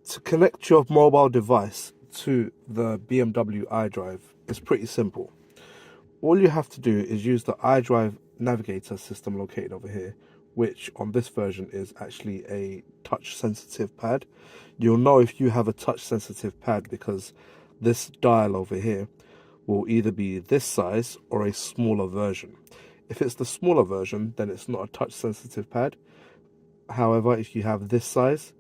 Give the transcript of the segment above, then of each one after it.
To connect your mobile device to the BMW iDrive is pretty simple. All you have to do is use the iDrive navigator system located over here, which on this version is actually a touch sensitive pad. You'll know if you have a touch sensitive pad because this dial over here will either be this size or a smaller version. If it's the smaller version, then it's not a touch sensitive pad. However, if you have this size,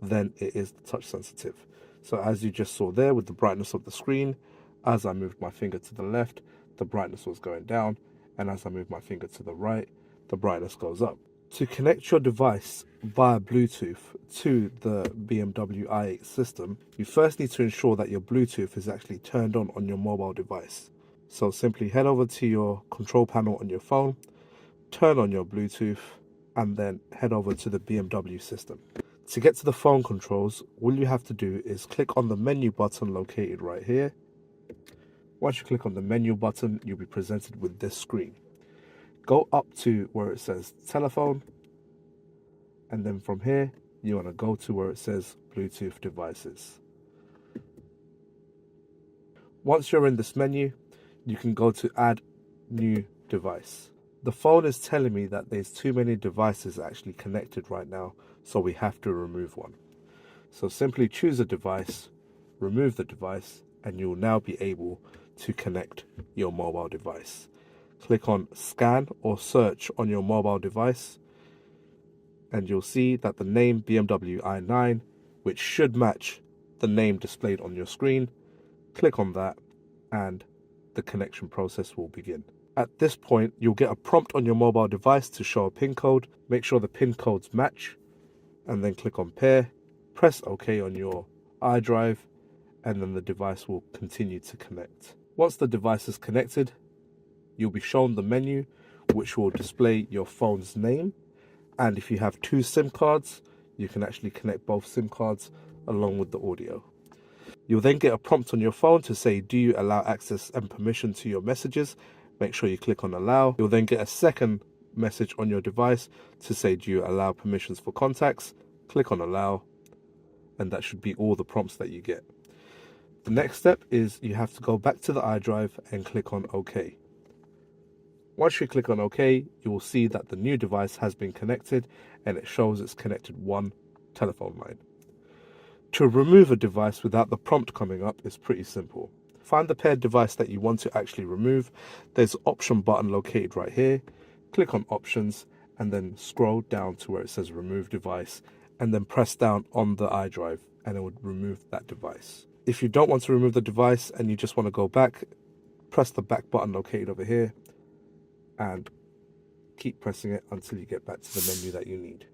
then it is touch sensitive. So as you just saw there with the brightness of the screen, as I moved my finger to the left, the brightness was going down, and as I move my finger to the right, the brightness goes up. To connect your device via Bluetooth to the BMW i8 system, you first need to ensure that your Bluetooth is actually turned on your mobile device. So simply head over to your control panel on your phone, turn on your Bluetooth, and then head over to the BMW system. To get to the phone controls, all you have to do is click on the menu button located right here. Once you click on the menu button, you'll be presented with this screen. Go up to where it says telephone, and then from here, you want to go to where it says Bluetooth devices. Once you're in this menu, you can go to add new device. The phone is telling me that there's too many devices actually connected right now, so we have to remove one. So simply choose a device, remove the device, and you'll now be able to connect your mobile device. Click on scan or search on your mobile device, and you'll see that the name BMW i9, which should match the name displayed on your screen, click on that and the connection process will begin. At this point, you'll get a prompt on your mobile device to show a PIN code. Make sure the PIN codes match, and then click on pair, press OK on your iDrive, and then the device will continue to connect. Once the device is connected, you'll be shown the menu, which will display your phone's name. And if you have two SIM cards, you can actually connect both SIM cards along with the audio. You'll then get a prompt on your phone to say, do you allow access and permission to your messages? Make sure you click on allow. You'll then get a second message on your device to say, do you allow permissions for contacts? Click on allow, and that should be all the prompts that you get. The next step is you have to go back to the iDrive and click on OK. Once you click on OK, you will see that the new device has been connected and it shows it's connected one telephone line. To remove a device without the prompt coming up is pretty simple. Find the paired device that you want to actually remove. There's an option button located right here. Click on options and then scroll down to where it says remove device, and then press down on the iDrive and it would remove that device. If you don't want to remove the device and you just want to go back, press the back button located over here and keep pressing it until you get back to the menu that you need.